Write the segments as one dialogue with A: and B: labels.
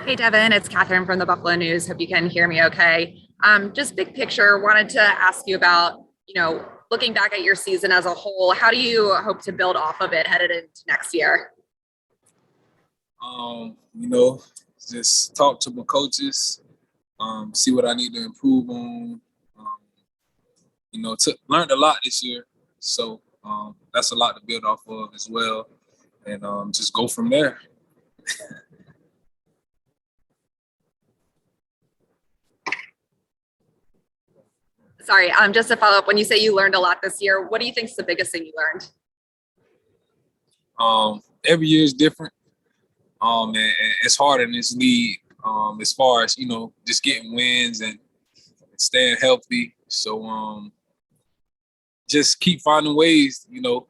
A: Hey, Devin, it's Catherine from the Buffalo News. Hope you can hear me okay. Just big picture, wanted to ask you about, looking back at your season as a whole, how do you hope to build off of it headed into next year?
B: You know, just talk to my coaches, see what I need to improve on. Um, learned a lot this year, so that's a lot to build off of as well, and just go from there.
A: Sorry, just to follow up, when you say you learned a lot this year, what do you think is the biggest thing you learned?
B: Every year is different, and it's hard in this league as far as just getting wins and staying healthy. So just keep finding ways, to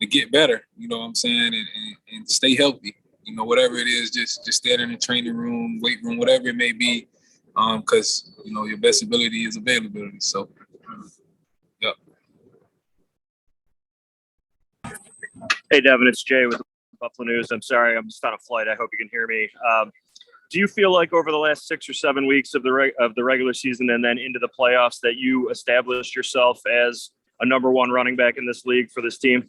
B: get better. You know what I'm saying, and stay healthy. Whatever it is, just stay in the training room, weight room, whatever it may be, because your best ability is availability. So, yeah.
C: Hey, Devin, it's Jay with Buffalo News. I'm sorry, I'm just on a flight. I hope you can hear me. Do you feel like over the last 6 or 7 weeks of the regular season and then into the playoffs that you established yourself as a number one running back in this league for this team?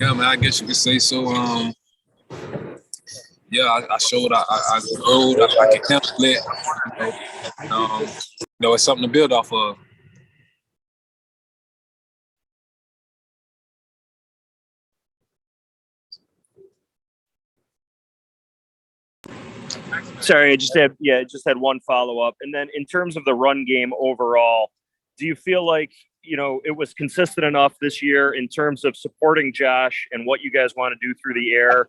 B: Yeah, man, I guess you could say so. Yeah, I showed I growed. I can handle it. It's something to build off of.
C: Sorry, I just had one follow up. And then in terms of the run game overall, do you feel like, it was consistent enough this year in terms of supporting Josh and what you guys want to do through the air?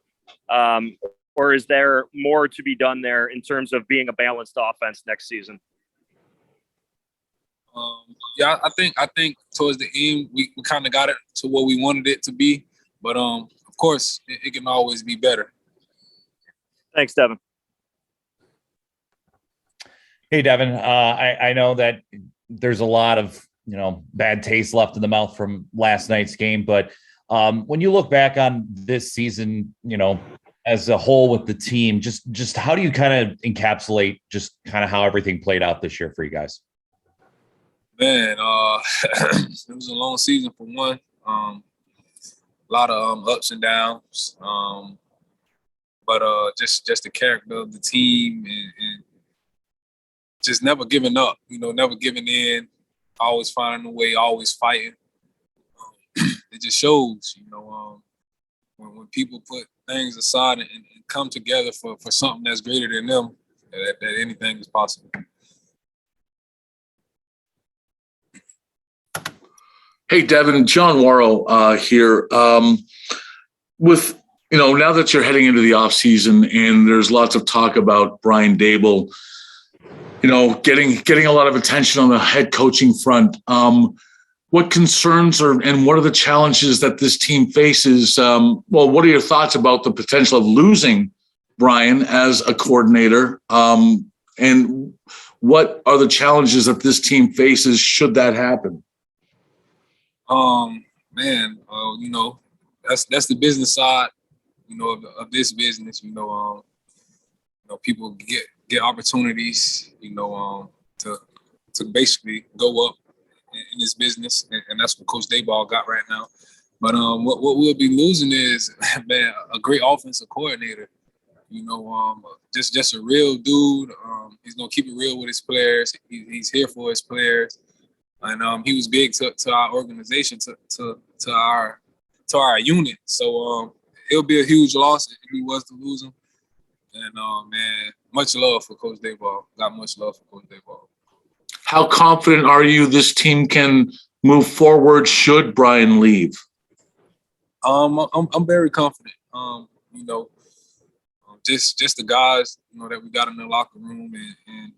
C: Or is there more to be done there in terms of being a balanced offense next season?
B: Yeah, I think towards the end we kind of got it to what we wanted it to be, but of course it can always be better.
C: Thanks, Devin.
D: Hey, Devin, I know that there's a lot of, bad taste left in the mouth from last night's game, but when you look back on this season, as a whole with the team, just how do you kind of encapsulate just kind of how everything played out this year for you guys?
B: Man, it was a long season for one. A lot of ups and downs, but just the character of the team and just never giving up, never giving in, always finding a way, always fighting. It just shows, when people put things aside and come together for something that's greater than them, that anything is possible.
E: Hey, Devin, John Worrell here. With, now that you're heading into the offseason and there's lots of talk about Brian Daboll, getting a lot of attention on the head coaching front. What concerns and what are the challenges that this team faces? What are your thoughts about the potential of losing Brian as a coordinator? And what are the challenges that this team faces should that happen?
B: Man, that's the business side, of this business. People get opportunities, to basically go up in this business, and that's what Coach Daboll got right now. But what we'll be losing is, man, a great offensive coordinator. Just a real dude. He's gonna keep it real with his players. He's here for his players, and he was big to our organization, to our unit. So it'll be a huge loss if he was to lose him. And man, much love for Coach Daboll. Got much love for Coach Daboll.
E: How confident are you this team can move forward should Brian leave?
B: I'm very confident. Just the guys, that we got in the locker room and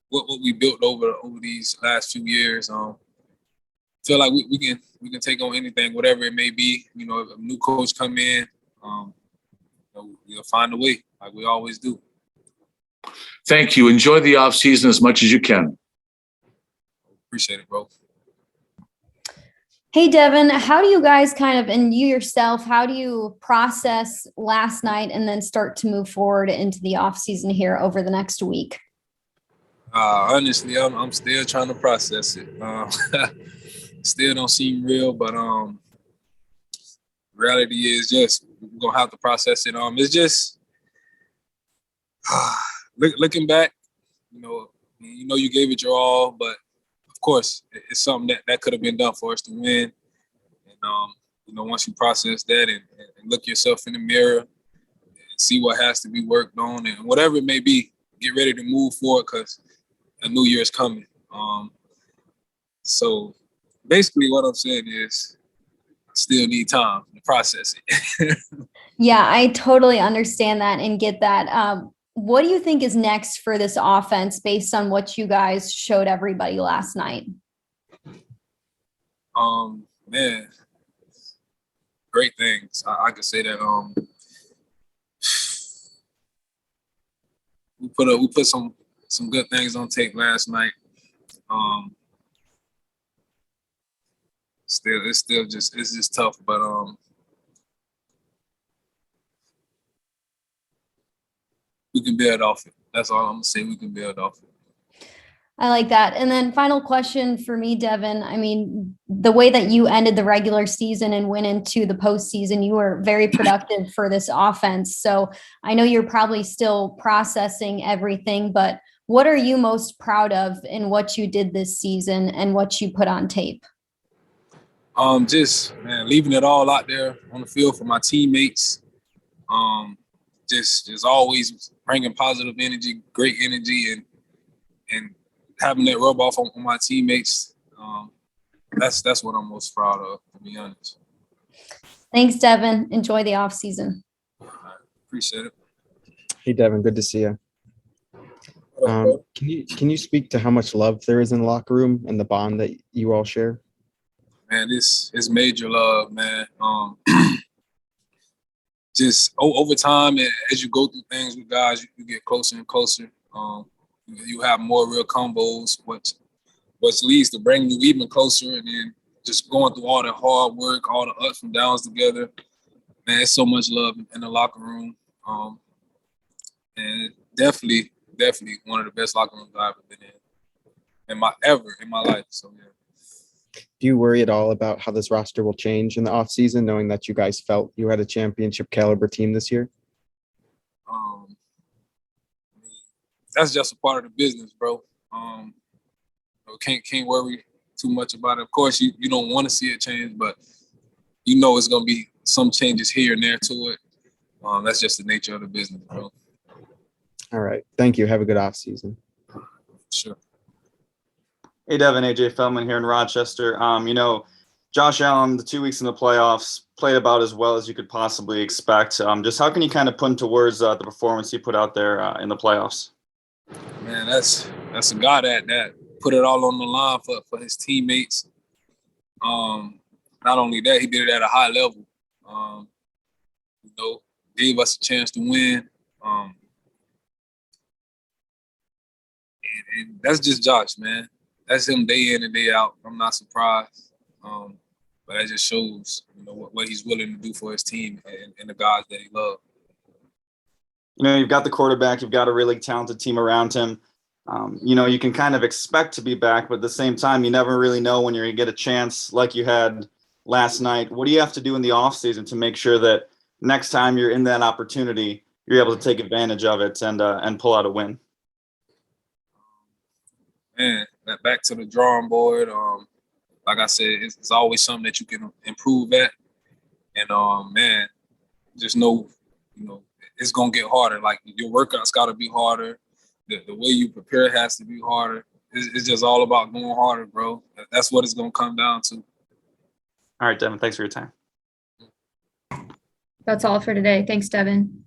B: what we built over these last few years. Feel like we can take on anything, whatever it may be. If a new coach come in, we'll find a way, like we always do.
E: Thank you. Enjoy the off season as much as you can.
B: Appreciate it, bro.
F: Hey, Hey, Devin, how do you guys and you yourself, how do you process last night and then start to move forward into the off season here over the next week?
B: Honestly, I'm still trying to process it. Still don't seem real, but reality is just we're gonna have to process it. It's just looking back, you gave it your all, but of course, it's something that could have been done for us to win. And once you process that and look yourself in the mirror and see what has to be worked on and whatever it may be, get ready to move forward because a new year is coming. So basically, what I'm saying is, I still need time to process it.
F: Yeah, I totally understand that and get that. What do you think is next for this offense based on what you guys showed everybody last night?
B: Man, great things. I could say that. We put some good things on tape last night. It's just tough, but we can build off it. That's all I'm gonna say. We can build off it.
F: I like that. And then final question for me, Devin. I mean, the way that you ended the regular season and went into the postseason, you were very productive for this offense. So I know you're probably still processing everything, but what are you most proud of in what you did this season and what you put on tape?
B: Just leaving it all out there on the field for my teammates. Just always bringing positive energy, great energy, and having that rub off on my teammates. That's what I'm most proud of, to be honest.
F: Thanks, Devin. Enjoy the off season.
B: Appreciate it.
G: Hey, Devin, good to see you. Can you speak to how much love there is in the locker room and the bond that you all share?
B: Man, it's major love, man. Just over time, and as you go through things with guys, you get closer and closer. You have more real combos, which leads to bringing you even closer, and then just going through all the hard work, all the ups and downs together. Man, it's so much love in the locker room, and definitely one of the best locker rooms I've ever been in my life. So yeah.
G: Do you worry at all about how this roster will change in the offseason, knowing that you guys felt you had a championship caliber team this year?
B: That's just a part of the business, bro. Can't worry too much about it. Of course, you don't want to see it change, but it's going to be some changes here and there to it. That's just the nature of the business, bro.
G: All right. Thank you. Have a good offseason.
B: Sure.
H: Hey, Devin, AJ Feldman here in Rochester. Josh Allen, the 2 weeks in the playoffs, played about as well as you could possibly expect. Just how can you kind of put into words the performance he put out there in the playoffs?
B: Man, that's a guy that put it all on the line for his teammates. Not only that, he did it at a high level. Gave us a chance to win. And that's just Josh, man. That's him day in and day out. I'm not surprised. But that just shows, what he's willing to do for his team and the guys that he loves.
H: You've got the quarterback. You've got a really talented team around him. You can kind of expect to be back, but at the same time, you never really know when you're going to get a chance like you had last night. What do you have to do in the offseason to make sure that next time you're in that opportunity, you're able to take advantage of it and pull out a win?
B: Man, back to the drawing board. Like I said, it's always something that you can improve at. And man, just know, it's gonna get harder. Like your workouts gotta be harder. The way you prepare has to be harder. It's just all about going harder, bro. That's what it's gonna come down to.
H: All right, Devin, thanks for your time.
F: That's all for today. Thanks, Devin.